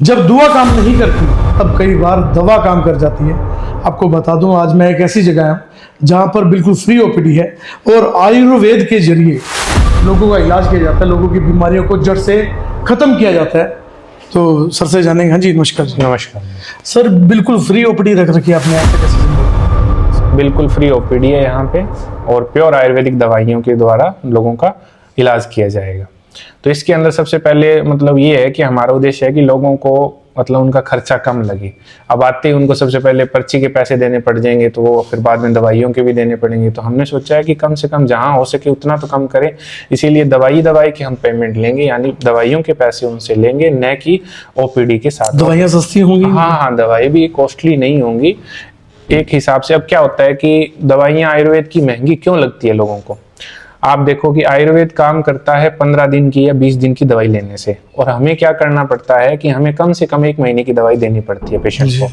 जब दुआ काम नहीं करती तब कई बार दवा काम कर जाती है। आपको बता दूं, आज मैं एक ऐसी जगह हूं जहां पर बिल्कुल फ्री ओपीडी है और आयुर्वेद के जरिए लोगों का इलाज किया जाता है, लोगों की बीमारियों को जड़ से ख़त्म किया जाता है। तो सर से जानेंगे। हाँ जी, नमस्कार जी। नमस्कार सर, बिल्कुल फ्री ओपीडी रख रखी है आपने, ऐसे कैसे? बिल्कुल फ्री ओपीडी है यहाँ पे और प्योर आयुर्वेदिक दवाइयों के द्वारा लोगों का इलाज किया जाएगा। तो इसके अंदर सबसे पहले मतलब ये है कि हमारा उद्देश्य है कि लोगों को मतलब उनका खर्चा कम लगे। अब आते ही उनको सबसे पहले पर्ची के पैसे देने पड़ जाएंगे, तो वो फिर बाद में दवाइयों के भी देने पड़ेंगे। तो हमने सोचा है कि कम से कम जहाँ हो सके उतना तो कम करें, इसीलिए दवाई की हम पेमेंट लेंगे, यानी दवाइयों के पैसे उनसे लेंगे, न कि ओपीडी के साथ। दवाइयाँ सस्ती होंगी? हाँ, दवाई भी कॉस्टली नहीं होंगी एक हिसाब से। अब क्या होता है कि दवाइयाँ आयुर्वेद की महंगी क्यों लगती है लोगों को? आप देखो कि आयुर्वेद काम करता है 15 दिन की या 20 दिन की दवाई लेने से, और हमें क्या करना पड़ता है कि हमें कम से कम 1 महीने की दवाई देनी पड़ती है पेशेंट को।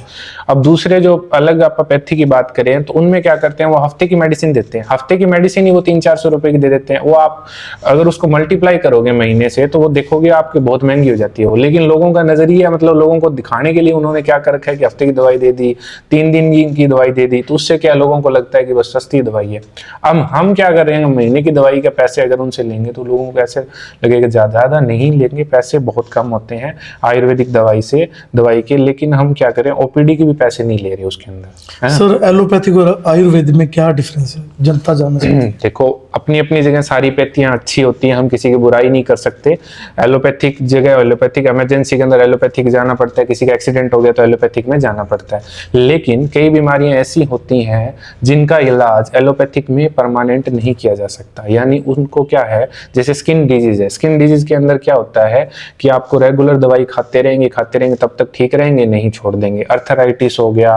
अब दूसरे जो अलग एलोपैथी की बात करें तो उनमें क्या करते हैं, वो हफ्ते की मेडिसिन देते हैं। हफ्ते की मेडिसिन ही वो 300-400 रुपए की दे देते हैं। वो आप अगर उसको मल्टीप्लाई करोगे महीने से तो वो देखोगे आपकी बहुत महंगी हो जाती है वो। लेकिन लोगों का नजरिया, मतलब लोगों को दिखाने के लिए उन्होंने क्या कर रखा है कि हफ्ते की दवाई दे दी, 3 दिन की दवाई दे दी, तो उससे क्या लोगों को लगता है कि बस सस्ती दवाई है। अब हम क्या कर रहे हैं, महीने की दवाई के पैसे अगर उनसे लेंगे तो लोगों को ऐसे लगेगा ज्यादा नहीं लेंगे, पैसे बहुत कम होते हैं आयुर्वेदिक दवाई के। लेकिन हम क्या करें, ओपीडी के भी पैसे नहीं ले रहे उसके अंदर। सर, एलोपैथिक और आयुर्वेद में क्या डिफरेंस है, जनता जानना चाहती है। देखो, अपनी अपनी जगह सारी पैथियां अच्छी होती हैं, हम किसी की बुराई नहीं कर सकते। एलोपैथिक जगह, एलोपैथिक इमरजेंसी के अंदर एलोपैथिक जाना पड़ता है, किसी का एक्सीडेंट हो गया तो एलोपैथिक में जाना पड़ता है। लेकिन कई बीमारियां ऐसी होती हैं जिनका इलाज एलोपैथिक में परमानेंट नहीं किया जा सकता। यानी उनको क्या है, जैसे स्किन डिजीज है, स्किन डिजीज के अंदर क्या होता है कि आपको रेगुलर दवाई खाते रहेंगे तब तक ठीक रहेंगे, नहीं छोड़ देंगे। अर्थराइटिस हो गया,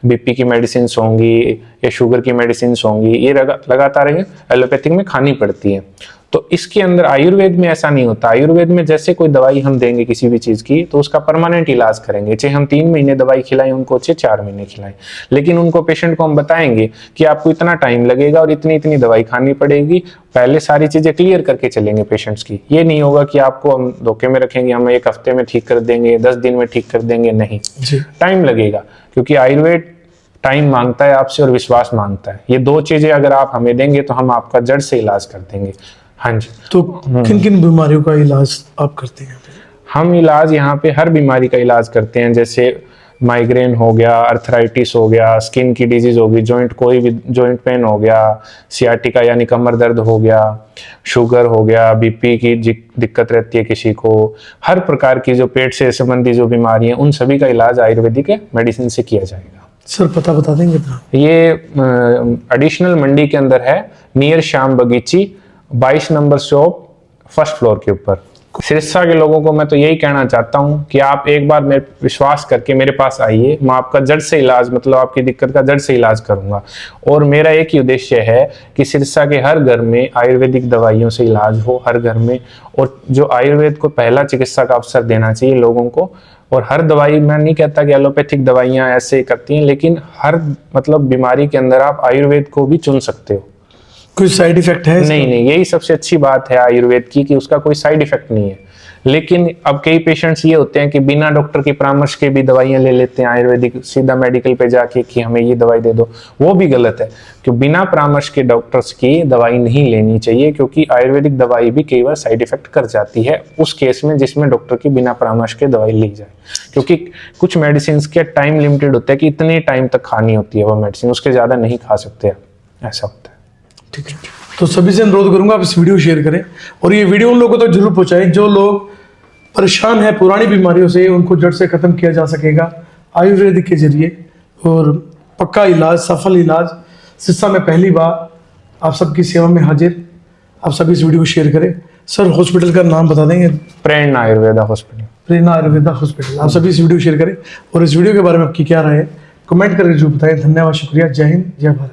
बीपी की मेडिसिन होंगी या शुगर की मेडिसिन होंगी, ये लगातार एलोपैथिक में खानी पड़ती है। तो इसके अंदर आयुर्वेद में ऐसा नहीं होता। आयुर्वेद में जैसे कोई दवाई हम देंगे किसी भी चीज की, तो उसका परमानेंट इलाज करेंगे। चाहे हम 3 महीने दवाई खिलाएं उनको, चाहे 4 महीने खिलाएं, लेकिन उनको पेशेंट को हम बताएंगे कि आपको इतना टाइम लगेगा और इतनी दवाई खानी पड़ेगी। पहले सारी चीजें क्लियर करके चलेंगे पेशेंट्स की। ये नहीं होगा कि आपको हम धोखे में रखेंगे, हम 1 हफ्ते में ठीक कर देंगे, 10 दिन में ठीक कर देंगे, नहीं, टाइम लगेगा। क्योंकि आयुर्वेद टाइम मांगता है आपसे और विश्वास मांगता है। ये 2 चीजें अगर आप हमें देंगे तो हम आपका जड़ से इलाज कर देंगे। हाँ जी। तो किन किन बीमारियों का इलाज आप करते हैं? हम इलाज यहाँ पे हर बीमारी का इलाज करते हैं, जैसे माइग्रेन हो गया, अर्थराइटिस हो गया, स्किन की डिजीज होगी, कोई भी जॉइंट पेन हो गया, सियाटिका यानी कमर दर्द हो गया, शुगर हो गया, बीपी की दिक्कत रहती है किसी को, हर प्रकार की जो पेट से संबंधी जो बीमारी है उन सभी का इलाज आयुर्वेदिक मेडिसिन से किया जाएगा। सर, पता बता देंगे अपना? ये एडिशनल मंडी के अंदर है, नियर श्याम बगीची, 22 नंबर शॉप, 1st फ्लोर के ऊपर। सिरसा के लोगों को मैं तो यही कहना चाहता हूं कि आप एक बार मेरे विश्वास करके मेरे पास आइए, मैं आपका जड़ से इलाज, मतलब आपकी दिक्कत का जड़ से इलाज करूंगा। और मेरा एक ही उद्देश्य है कि सिरसा के हर घर में आयुर्वेदिक दवाइयों से इलाज हो, हर घर में। और जो आयुर्वेद को पहला चिकित्सा का अवसर देना चाहिए लोगों को। और हर दवाई, मैं नहीं कहता कि एलोपैथिक दवाइयां ऐसे करती हैं, लेकिन हर मतलब बीमारी के अंदर आप आयुर्वेद को भी चुन सकते हो। कोई साइड इफेक्ट है? नहीं, यही सबसे अच्छी बात है आयुर्वेद की कि उसका कोई साइड इफेक्ट नहीं है। लेकिन अब कई पेशेंट्स ये होते हैं कि बिना डॉक्टर के परामर्श के भी दवाइयां ले लेते हैं आयुर्वेदिक, सीधा मेडिकल पे जाके कि हमें ये दवाई दे दो। वो भी गलत है, क्योंकि बिना परामर्श के डॉक्टर्स की दवाई नहीं लेनी चाहिए, क्योंकि आयुर्वेदिक दवाई भी कई बार साइड इफेक्ट कर जाती है उस केस में जिसमें डॉक्टर की बिना परामर्श के दवाई ली जाए। क्योंकि कुछ मेडिसिन के टाइम लिमिटेड होता है कि इतने टाइम तक खानी होती है वो मेडिसिन, उसके ज्यादा नहीं खा सकते, ऐसा होता है। ठीक है, तो सभी से अनुरोध करूंगा आप इस वीडियो शेयर करें और ये वीडियो उन लोगों तक जरूर पहुंचाएं जो लोग परेशान हैं पुरानी बीमारियों से, उनको जड़ से खत्म किया जा सकेगा आयुर्वेद के जरिए। और पक्का इलाज, सफल इलाज सिरसा में पहली बार आप सबकी सेवा में हाजिर। आप सभी इस वीडियो को शेयर करें। सर, हॉस्पिटल का नाम बता देंगे? प्रेरणा आयुर्वेदा हॉस्पिटल। प्रेरणा आयुर्वेदा हॉस्पिटल। आप सभी इस वीडियो को शेयर करें और इस वीडियो के बारे में आपकी क्या राय है कमेंट करके जो बताएं। धन्यवाद, शुक्रिया, जय हिंद, जय भारत।